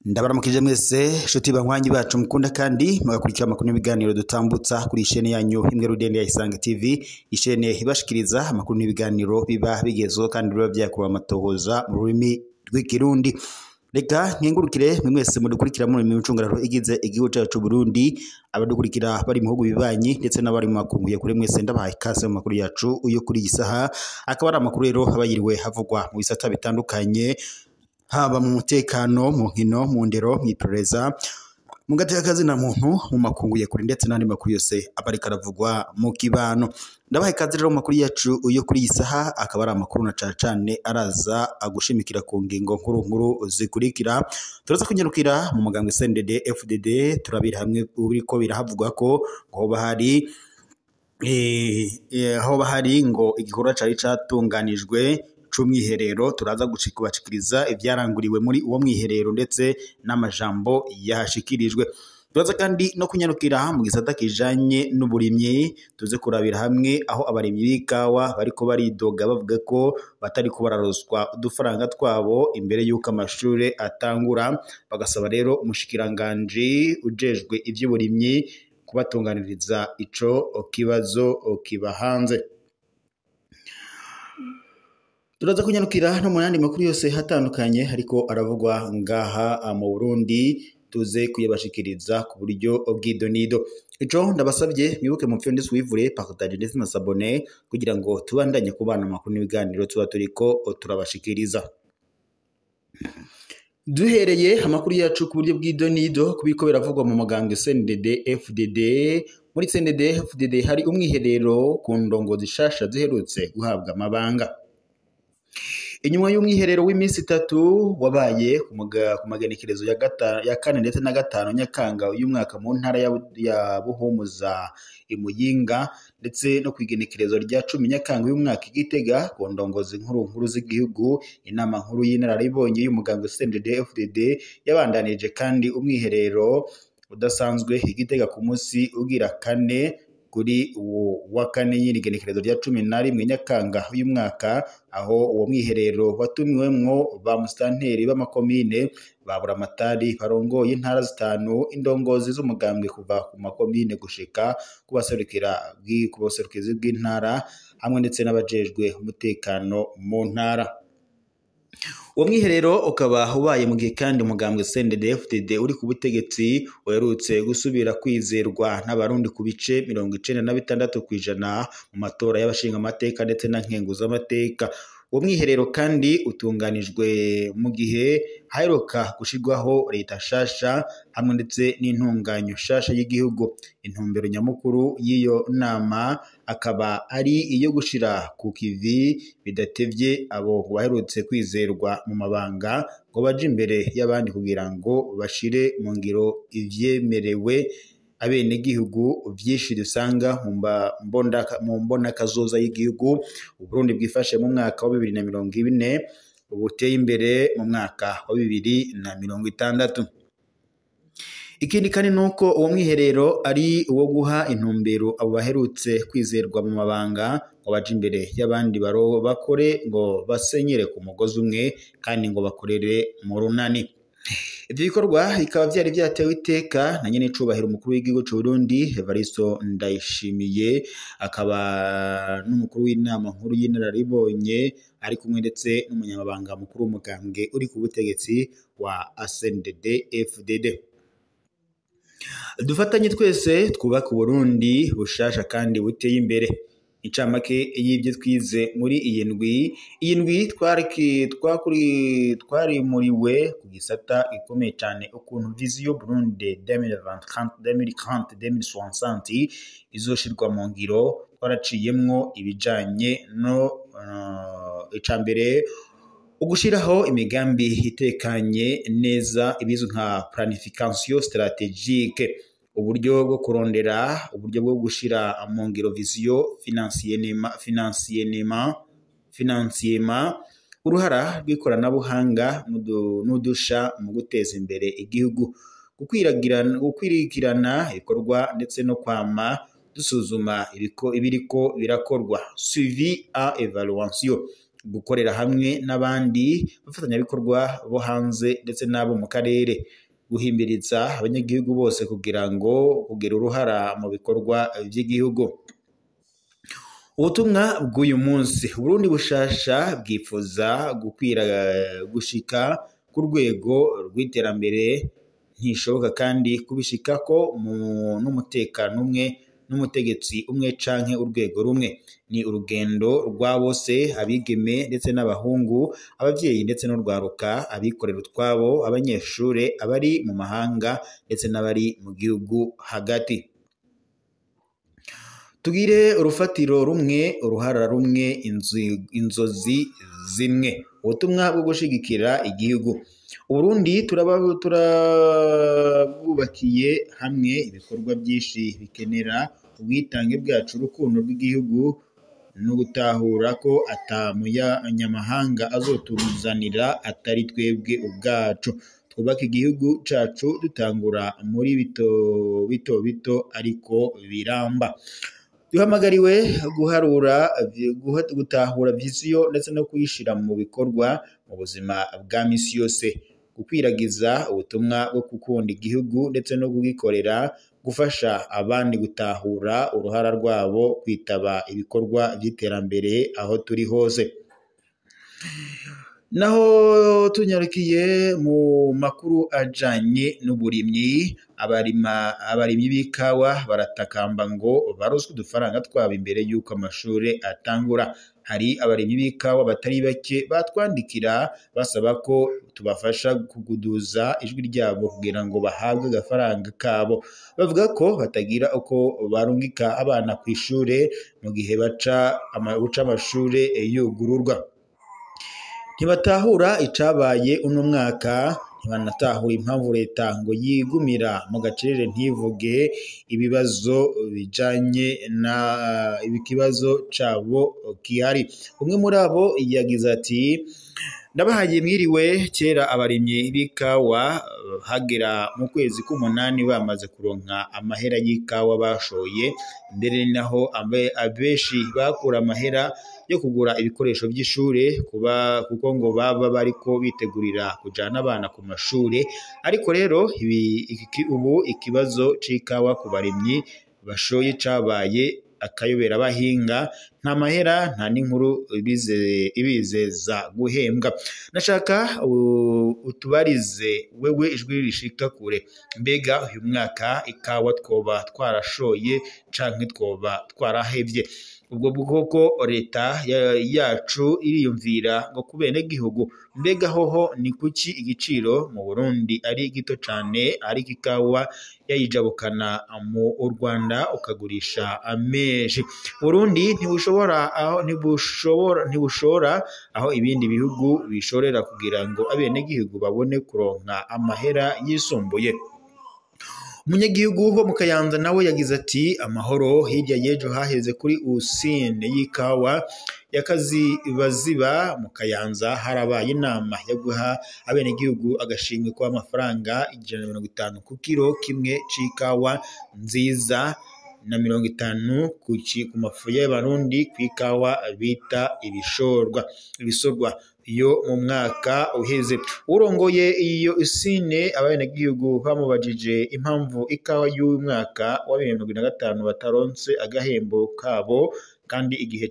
Ndabaramukije mwese shuti banywanyi bacu mukunda kandi mugakurikira amakuru n'ibiganiro dutambutsa kuri ishene yanyu imwe Rudende ya Isange TV, ishene ibashikiriza amakuru n'ibiganiro biba bigezo kandi biba byakuba amatohoza mu rurimi rw'ikirundi. Reka nkengurukire mwese mudukurikira muri micungararo igize igihugu cyacu Burundi, abadukurikira bari mu bihugu bibanyi ndetse n'abari mu makungu kure mwese ndabahaye ikaze mu makuru yacu uyo kuri gisaha, akaba ari amakuru rero abayiriwe havugwa mu bisata bitandukanye, haba mu mutekano, mu nkino, mu ndero, mu iperereza, mu gatekazi na muntu, mu makungu kure ndetse n'andi makuru yose abarika aravugwa mu kibano. Ndabahaye ikaze rero mu makuru yacu uyo kuri gisaha, akaba ari amakuru na cane araza agushimikira ku ngingo nkuru zikurikira. Turaza kunyarukira mu mugambwe CNDD FDD, turabira hamwe uriko birahavugwa ko hoba hari ngo igikorwa cari catunganijwe c'umwiherero. Turaza kubashikiriza ivyaranguriwe muri uwo mwiherero ndetse n'amajambo yahashikirijwe. Turaza kandi no kunyarukira mu gisata kijanye n'uburimyi, tuze kurabira hamwe aho abarimyi b'ikawa bariko baridoga bavuga ko batariko bararoswa udufaranga twabo imbere y'uko amashure atangura, bagasaba rero umushikiranganje ujejwe ivy'uburimyi kubatunganiriza ico kibazo kibahanze. Turaza kunyarukira no mu yandi makuru yose hatandukanye ariko aravugwa ngaha mu Burundi, tuze kuyabashikiriza ku buryo bw'idonido. Ico ndabasabye mwibuke mu mfyo ndiswivure partage ndetse na s'abonner kugira ngo tubandanye kubana amakuru n'ibiganiro tuba turiko turabashikiriza. Duhereye amakuru yacu ku buryo bw'idonido kubiko biravugwa mu mugambwe CNDD FDD. Muri CNDD FDD hari umwiherero ku ndongozi zishasha ziherutse guhabwa amabanga. Inyuma y'umwiherero w'iminsi 3 wabaye ku magenekerezo ya kane ndetse na gatanu Nyakanga uyu mwaka mu ntara ya Buhumuza Imuyinga, ndetse no kwigenekerezo rya 10 Nyakanga uyu mwaka Igitega ku ndongozi nkuru z'igihugu, inama nkuru y'inararibonye y'umugambwe CNDD FDD yabandanije kandi umwiherero udasanzwe Igitega ku munsi ugira kane kuri wa kane y'igenekerezo rya 11 Nyakanga uyu mwaka, aho uwo mwiherero watumiwemwo ba mustanteri b'amakomine, babura amatari barongoye intara zitanu, indongozi z'umugambwe kuva ku makomine gushika kubaserukizi bw'intara hamwe ndetse n'abajejwe umutekano mu ntara. Uwo mwiherero ukaba ubaye mu gihe kandi umugambwe CNDD FDD uri ku butegetsi uherutse gusubira kwizerwa n'abarundi ku bice 96% mu matora y'abashinga amateka ndetse na nkenguza amateka. Uwo mwiherero kandi utunganijwe mu gihe haheruka gushirwaho leta shasha hamwe ndetse n'intunganyo shasha y'igihugu. Intumbero nyamukuru y'iyo nama akaba ari iyo gushira ku kivi bidatevye abo baherutse kwizerwa mu mabanga ngo baje imbere y'abandi kugira ngo bashire mu ngiro ivyemerewe abene gihugu vyinshi dusanga mu mbona kazoza y'igihugu Uburundi bwifashe mu mwaka wa 2024 ubuteye imbere mu mwaka wa 2060. Ikindi kandi nuko uwo mwiherero ari uwo guha intumbero abo baherutse kwizerwa mu mabanga ngo baje imbere y'abandi bakore ngo basenyere ku mugozi umwe kandi ngo bakorere mu runani. Ibyo bikorwa bikaba byari byatewe iteka na nyene cubahiro umukuru w'igihugu cy'u Burundi Evaristo Ndayishimiye, akaba n'umukuru w'inama nkuru y'inararibonye ari kumwe ndetse n'umunyamabanga mukuru w'umugambwe uri ku butegetsi wa CNDD FDD. Dufatanye twese twubaka Burundi bushasha kandi buteye imbere. Incamake y'ibyo twize muri iyi ndwi twari muriwe ku gisata ikomeye cyane ukuntu vision Burundi 2030-2060 izoshirwa mu ngiro. Twaraciyemwo ibijanye no icambere ugushiraho imigambi itekanye neza ibizwe nka planification stratégique, uburyo bwo kurondera uburyo bwo gushira mu ngiro vision financièrement, uruhara rw'ikoranabuhanga n'udusha mu guteza imbere igihugu, gukwirikirana ibikorwa ndetse no kwama dusuzuma ibiriko birakorwa suivi a evaluation, gukorera hamwe n'abandi bafatanyabikorwa bo hanze ndetse n'abo mu karere, guhimbiriza abanyagihugu bose kugira uruhara mu bikorwa by'igihugu. Ubutumwa bw'uyu munsi: Burundi bushasha bwifuza gushika ku rwego rw'iterambere ntishoboka kandi kubishikako n'umutekano umwe n'umutegetsi umwe canke urwego rumwe. Ni urugendo rwa bose, abigeme ndetse n'abahungu, abavyeyi ndetse n'urwaruka, abikorera utwabo, abanyeshure, abari mu mahanga ndetse n'abari mu gihugu hagati. Tugire urufatiro rumwe, uruhara rumwe, inzozi zimwe. Ubutumwa bwo gushigikira igihugu: Uburundi turabwubakiye hamwe ibikorwa byinshi bikenera ubwitange bwacu, urukundo rw'igihugu no gutahura ko ata munyamahanga azotuzanira atari twebwe ubwacu. Twubake igihugu cacu dutangura muri bito ariko biramba. Duhamagariwe gutahura viziyo ndetse no kuyishira mu bikorwa mu buzima bwa misi yose, gukwiragiza ubutumwa bwo gukunda igihugu ndetse no kugikorera, gufasha abandi gutahura uruhara rwabo, kwitaba ibikorwa by'iterambere aho turi hose. Naho tunyarukiye mu makuru ajanye n'uburimyi, abarimyi b'ikawa baratakamba ngo baroswe udufaranga twabo imbere y'uko amashure atangura. Hari abarimyi b'ikawa batari bake batwandikira basaba ko tubafasha kuguduza ijwi ryabo kugira ngo bahabwe agafaranga kabo. Bavuga ko batagira uko barungika abana ku ishure mu gihe buca amashure yugururwa. Ntibatahura icabaye uno mwaka, ntibanatahura impamvu leta ngo yigumira mu gacerere ntivuge ibibazo bijanye ikibazo cabo gihari. Umwe muri abo yagize ati: ndabahaye mwiriwe. Kera abarimyi b'ikawa hagera mu kwezi k'umunani bamaze kuronka amahera y'ikawa bashoye, mbere naho abenshi bakura amahera yo kugura ibikoresho by'ishure kuko ngo baba bariko bitegurira kujana abana ku mashure. Ariko rero ubu ikibazo c'ikawa ku barimyi bashoye cabaye akayobera abahinga, nta mahera nta n'inkuru ibizeza guhembwa. Nashaka utubarize wewe ijwi rishika kure, mbega uyu mwaka ikawa twoba twarashoye canke twoba twarahevye? Ubwo bwoko leta yacu iriyumvira ngo kubene gihugu, mbega hoho ni kuki igiciro mu Burundi ari gito cane, ariko ikawa yayijabukana mu Rwanda ukagurisha ameshi? Burundi ntibushora aho ibindi bihugu bishorera kugira ngo abene gihugu babone kuronka amahera yisumbuye. Umunyagihugu wo mu Kayanza nawe yagize ati: amahoro. Hirya y'ejo haheze kuri usine y'ikawa yakazibaziba mu Kayanza harabaye inama yo guha abenegihugu agashimwe k'amafaranga 150 ku kiro kimwe c'ikawa nziza na 50 ku mafu y'abarundi kw'ikawa bita ibisorwa. Iyo mu mwaka uheze urongoye iyo usine abenegihugu bamubajije impamvu ikawa y'uyu mwaka wa 2025 bataronse agahembo kabo kandi igihe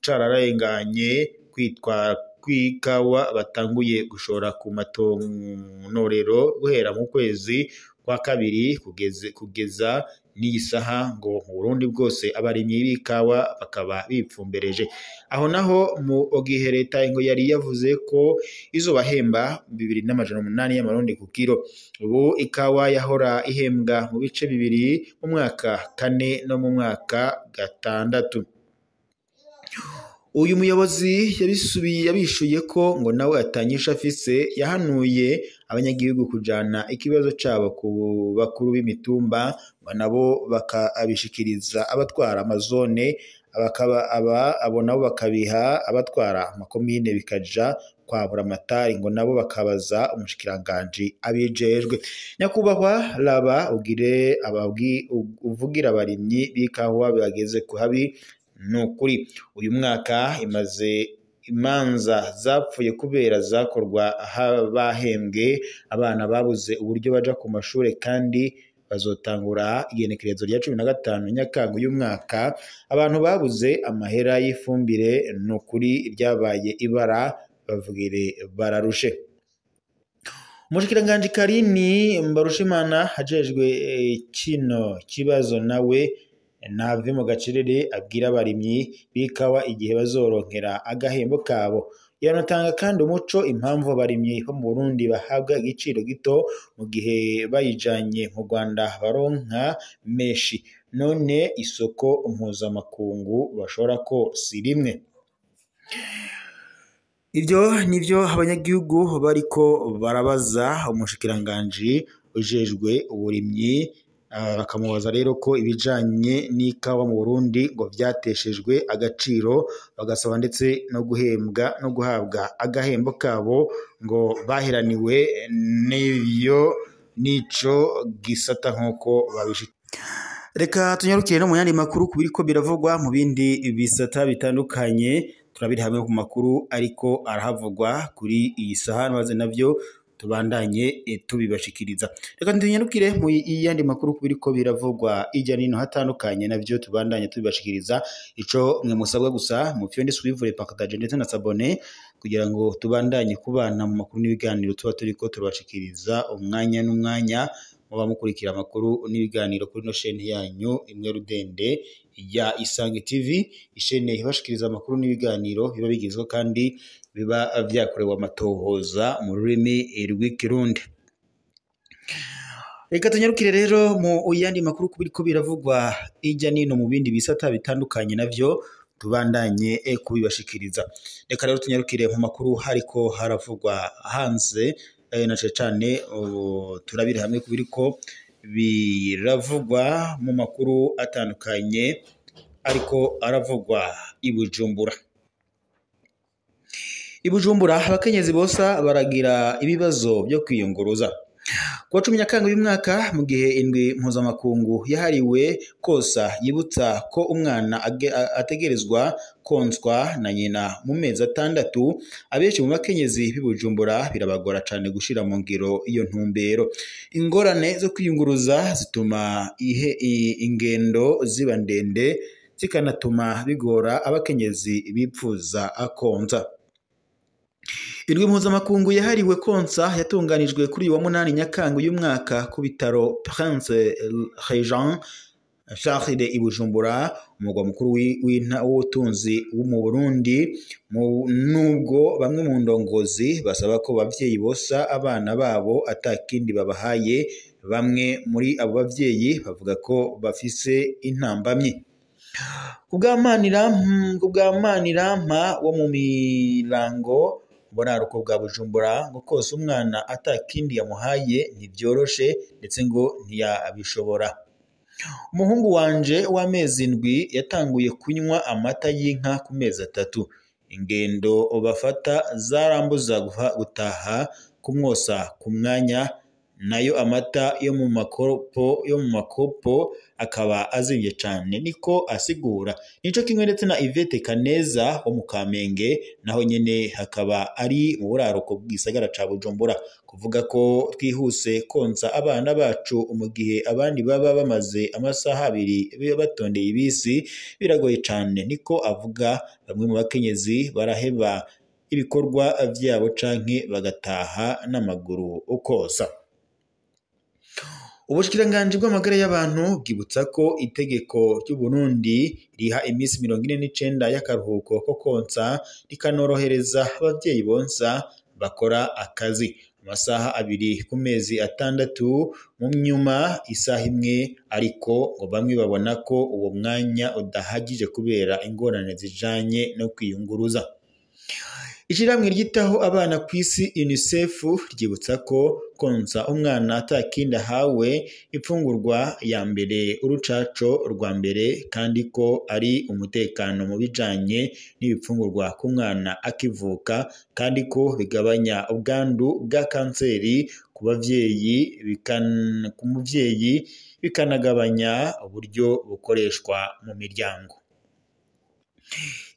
cararenganye kwitwa kw'ikawa batanguye gushora ku matonorero guhera mu kwezi kwa kabiri kugeza n'iyi saha ngo mu Burundi bwose abarimyi b'ikawa bakaba bipfumbereje. Aho naho mu gihe leta ngo yari yavuze ko izobahemba 2,800 y'amarundi ku kiro, ubu ikawa yahora ihembwa mu bice bibiri mu mwaka 4 no mu mwaka 6. Uyu muyobozi yabishuye ko ngo nawe atanyisha afise, yahanuye abanyagihugu kujana ikibazo cabo ku bakuru b'imitumba nabo bakabishikiriza abatwara amazone abo nabo bakabiha abatwara amakomine bikaja kwa buramatari ngo nabo bakabaza umushikiranganji abijejwe. Nyakubahwa raba ugire uvugira abarimyi b'ikawa bageze ku habi nukuri. Uyu mwaka imanza zapfuye kubera zakorwa bahembwe abana babuze uburyo baja ku mashure kandi bazotangura igenekerezo rya 15 Nyakanga uyu mwaka. Abantu babuze amahera y'ifumbire nukuri ryabaye ibara bavugire bararushe. Umushikiranganji Karini Mbarushimana ajejwe kino kibazo nawe nave mu gacerere abwira abarimyi b'ikawa igihe bazoronkera agahembo kabo. Yanatanga kandi umuco impamvu abarimyi bo mu Burundi bahabwa igiciro gito mu gihe bayijanye mu Rwanda baronka meshi, none isoko mpuzamakungu bashora ko si rimwe. Ivyo nivyo abanyagihugu bariko barabaza umushikiranganji ujejwe uburimyi, bakamubaza rero ko ibijanye n'ikawa mu Burundi ngo vyateshejwe agaciro, bagasaba ndetse no guhembwa no guhabwa agahembo kabo ngo baheraniwe nico gisata nk'uko babishika. Reka tunyarukire no mu yandi makuru kubiriko biravugwa mu bindi bisata bitandukanye, turabiri hamwe ku makuru ariko arahavugwa kuri iyi saha maze navyo tubandanye tubibashikiriza. Reka tunyarukire mu yandi makuru kubiriko biravugwa ijya nino hatandukanye navyo tubandanye tubibashikiriza. Ico mwe musabwa gusa mu fyonde suivre partage ndetse na s'abonner kugira ngo tubandanye kubana mu makuru n'ibiganiro tuba turiko turabashikiriza umwanya n'umwanya. Muba mukurikira amakuru n'ibiganiro kuri no chaîne yanyu imwe rudende ya Isange TV, ishene ibashikiriza amakuru n'ibiganiro biba bigizwe kandi biba vyakorewe amatohoza mu rurimi rw'ikirundi. Reka tunyarukire rero mu yandi makuru kubiriko biravugwa ijya nino mu bindi bisata bitandukanye navyo tubandanye kubibashikiriza. Reka rero tunyarukire mu makuru hariko haravugwa hanze na cyane turabiri hamwe kubiriko biravugwa mu makuru atandukanye ariko aravugwa i Bujumbura. I Bujumbura abakenyezi bosa baragira ibibazo byo kwiyunguruza. Kuwa 10 Nyakanga uyu mwaka mu gihe indwi mpuzamakungu yahariwe kosa yibutsa ko umwana ategerezwa konswa na nyina mu mezi 6, abenshi mu bakenyezi b'Ibujumbura birabagora cyane gushira mu ngiro iyo ntumbero. Ingorane zo kwiyunguruza zituma ingendo ziba ndende, zikanatuma bigora abakenyezi bipfuza akonza. Indwi mpuzamakungu yahariwe konsa yatunganijwe kuri wa 8 Nyakanga uyu mwaka ku bitaro Prince Regent Charles de Ibujumbura, umugwa mukuru w'ubutunzi mu Burundi. Nubwo bamwe mu ndongozi basaba ko bavyeyi bosa abana babo atakindi babahaye, bamwe muri abo bavyeyi bavuga ko bafise intambamyi. Kubw'Amanirama wo mu Mirango buraruko bwa Bujumbura ngo kose umwana atakindi yamuhaye ntibyoroshe ndetse ngo ntiyabishobora. Umuhungu wanje w'amezi 7 yatanguye kunywa amata y'inka ku mezi 3. Ingendo bafata zarambuza gutaha kumwosa ku mwanya, nayo amata yo mu makopo akaba azimye cyane, niko asigura. Nico kimwe ndetse na Yvette Kaneza wo mu Kamenge, naho nyene hakaba ari mu buraruko bw'isagara ca Bujumbura. Kuvuga ko twihuse konsa abana bacu mu gihe abandi baba bamaze amasaha 2 batondeye ibisi biragoye cyane, niko avuga. Bamwe mu bakenyezi baraheba ibikorwa vyabo canke bagataha n'amaguru ukosa. Ubushikiranganji bw'amagara y'abantu bwibutsa ko itegeko ry'u Burundi riha imisi 49 y'akaruhuko ko konsa rikanorohereza abavyeyi bonsa bakora akazi amasaha 2 ku mezi 6 mu nyuma isaha 1, ariko ngo bamwe babona ko uwo mwanya udahagije kubera ingorane zijanye no kwiyunguruza. Ishirahamwe ryitaho abana ku isi UNICEF ryibutsa ko konsa umwana atakindi ahawe imfungurwa ya mbere urucaco rwa mbere kandi ko ari umutekano mu bijanye n'ibifungurwa ku mwana akivuka kandi ko bigabanya ubwandu bwa kanseri ku bavyeyi ku muvyeyi bikanagabanya uburyo bukoreshwa mu miryango.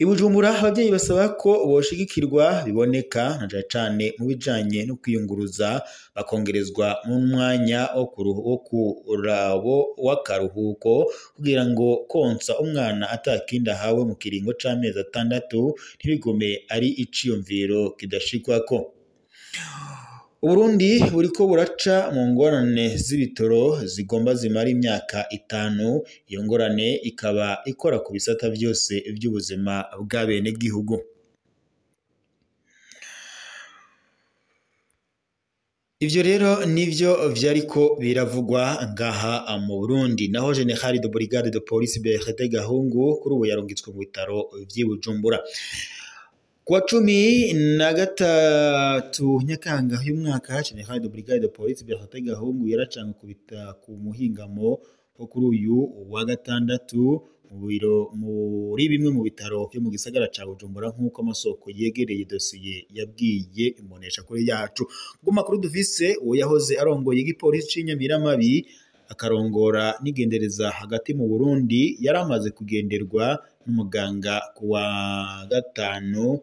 I Bujumbura abavyeyi basaba ko boshigikirwa biboneka na cane mu bijanye no kwiyunguruza bakongerezwa mu mwanya w'akaruhuko kugira ngo konsa umwana atakindi ahawe mu kiringo c'amezi 6 ntibigume ari iciyumviro kidashikwako. Uburundi buriko buraca mu ngorane z'ibitoro zigomba zimara imyaka 5, iyo ngorane ikaba ikora ku bisata vyose vy'ubuzima bw'abene gihugu. Ivyo rero nivyo vyariko biravugwa ngaha mu Burundi, naho General de Brigade de Police Berthe Gahungu kuri ubu yarungitswe mu bitaro vy'i Bujumbura. Kuwa 13 Nyakanga y'umwaka, General de Brigade de Police Berthe Gahungu yaracanga kubita ku muhingamo wo kuri uyu wa gatandatu muri bimwe mu bitaro byo mu gisagara ca Bujumbura nk'uko amasoko yegereye dosiye yabwiye imbonesha kuri yacu. Ngo makuru dufise uwo yahoze arongoye igipolisi c'Inyamiramabi akarongora n'igendereza hagati mu Burundi yaramaze kugenderwa n'umuganga kuwa 5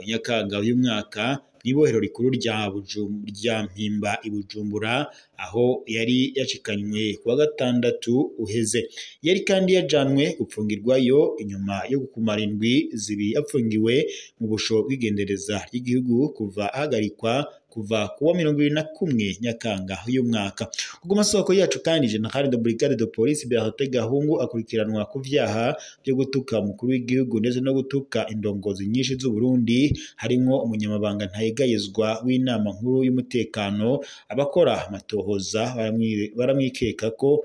Nyakanga y'umwaka n'ibohero rikuru rya Mpimba i Bujumbura aho yari yacikanywe kuwa 6 uheze. Yari kandi yajanwe gupfungirwayo inyuma yo kumara indwi zibi apfungiwe mu busho bw'igendereza ry'igihugu kuva ahagarikwa kuva kuwa 21 Nyakanga y'umwaka. Kuko masoko yacu kandi General de Brigade de Police Berthe Gahungu akurikiranwa ku vyaha byo gutuka umukuru w'igihugu ndetse no gutuka indongozi nyinshi z'u Burundi, harimo umunyamabanga ntayegayezwa w'inama nkuru y'umutekano. Abakora amatohoza baramwikeka ko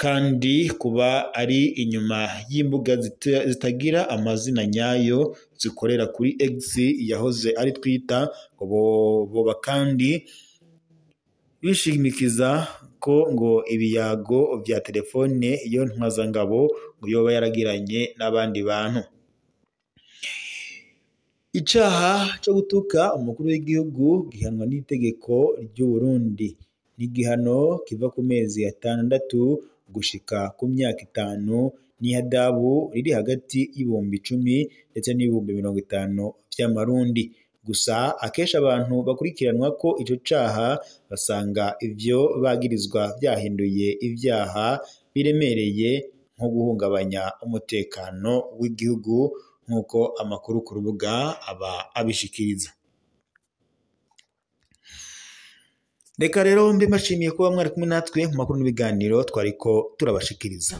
kandi kuba ari inyuma y'imbuga zitagira amazina nyayo zikorera kuri X yahoze ari Twitter, boba kandi bishimikiza ko ngo ibiyago vya telefone iyo ntwazangabo ngo yoba yaragiranye n'abandi bantu. Icaha cyo gutuka umukuru w'igihugu gihanwa n'itegeko ry'u Burundi, n'igihano kiva ku mezi 6 gushika ku myaka 5 n'ihadabu riri hagati y'ibihumbi 10 ndetse n'ibihumbi 50 vy'amarundi. Gusa akesha abantu bakurikiranwa ko ico caha basanga ivyo bagirizwa vyahinduye ivyaha biremereye nko guhungabanya umutekano w'igihugu nk'uko amakuru ku rubuga aba abishikiriza. Reka rero mbe mbashimiye kuba mwari kumwe natwe mu makuru n'ibiganiro twariko turabashikiriza.